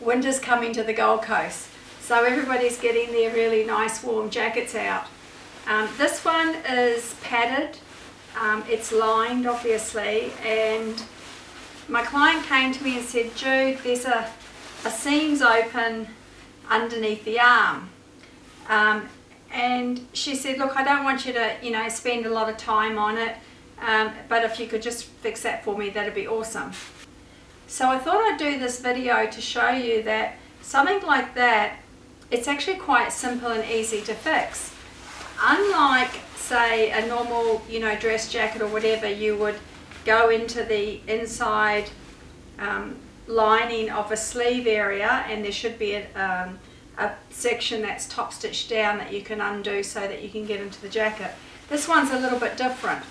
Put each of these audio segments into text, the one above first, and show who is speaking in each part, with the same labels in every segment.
Speaker 1: winter's coming to the Gold Coast, so everybody's getting their really nice warm jackets out. This one is padded, it's lined obviously, and my client came to me and said, Jude, there's a seams open underneath the arm. And she said, look, I don't want you to, spend a lot of time on it, but if you could just fix that for me, that'd be awesome. So I thought I'd do this video to show you that something like that, it's actually quite simple and easy to fix. Unlike, say, a normal, dress jacket or whatever, you would go into the inside lining of a sleeve area, and there should be a section that's top stitched down that you can undo so that you can get into the jacket. This one's a little bit different,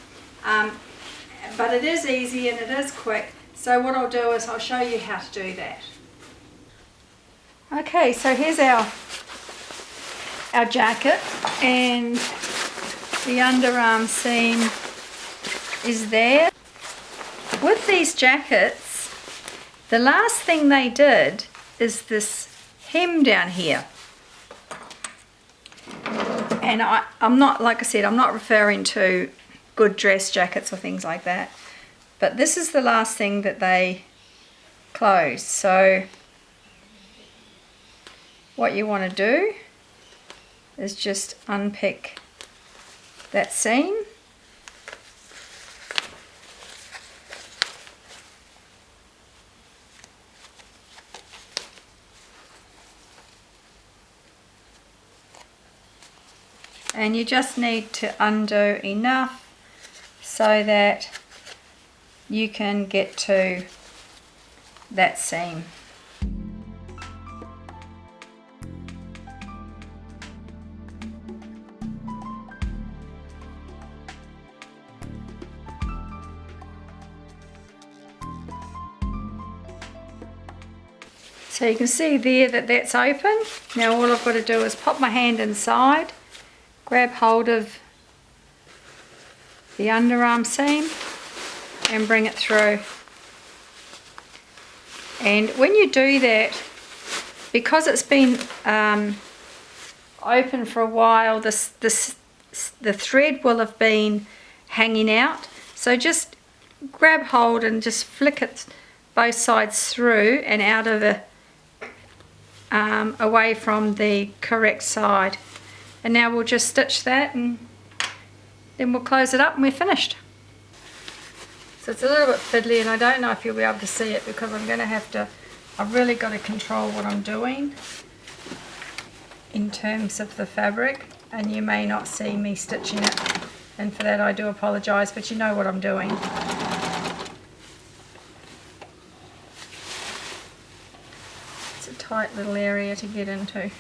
Speaker 1: but it is easy and it is quick. So what I'll do is I'll show you how to do that. Okay, so here's our jacket, and the underarm seam is there. With these jackets, the last thing they did is this hem down here. And I'm not, like I said, I'm not referring to good dress jackets or things like that. But this is the last thing that they closed. So what you want to do is just unpick that seam. And you just need to undo enough so that you can get to that seam. So you can see there that that's open. Now all I've got to do is pop my hand inside, grab hold of the underarm seam and bring it through. And when you do that, because it's been open for a while, the thread will have been hanging out. So just grab hold and just flick it both sides through and out of the away from the correct side. And now we'll just stitch that, and then we'll close it up and we're finished. So it's a little bit fiddly, and I don't know if you'll be able to see it because I'm going to have to, I've really got to control what I'm doing in terms of the fabric, and you may not see me stitching it, and for that I do apologise, but you know what I'm doing. It's a tight little area to get into.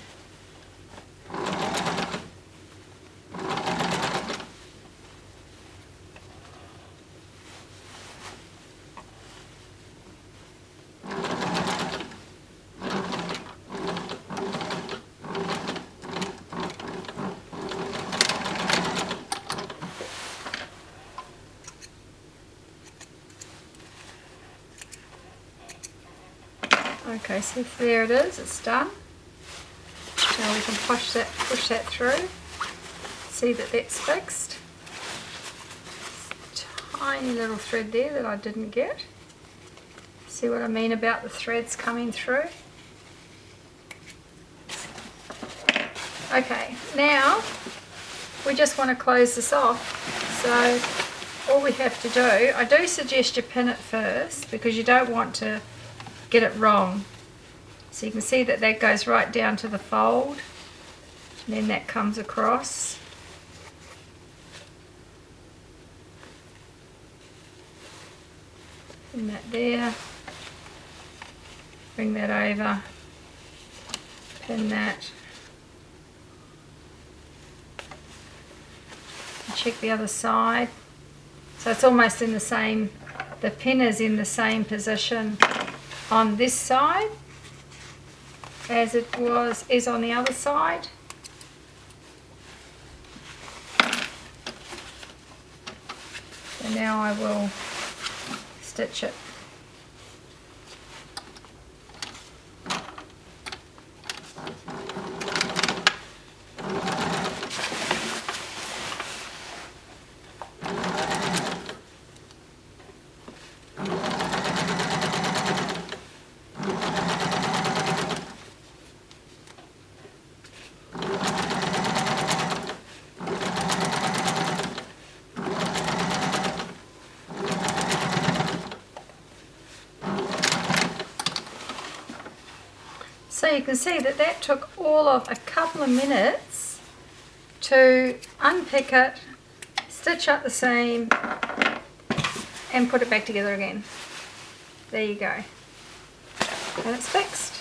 Speaker 1: Okay, so there it is, it's done. Now we can push that through. See that that's fixed. Tiny little thread there that I didn't get. See what I mean about the threads coming through? Okay, now we just want to close this off. So all we have to do, I do suggest you pin it first because you don't want to get it wrong. So you can see that that goes right down to the fold, and then that comes across. Pin that there, bring that over, pin that, and check the other side. So it's almost in the same, the pin is in the same position on this side as it is on the other side. And now I will stitch it. So you can see that that took all of a couple of minutes to unpick it, stitch up the seam and put it back together again. There you go. And it's fixed.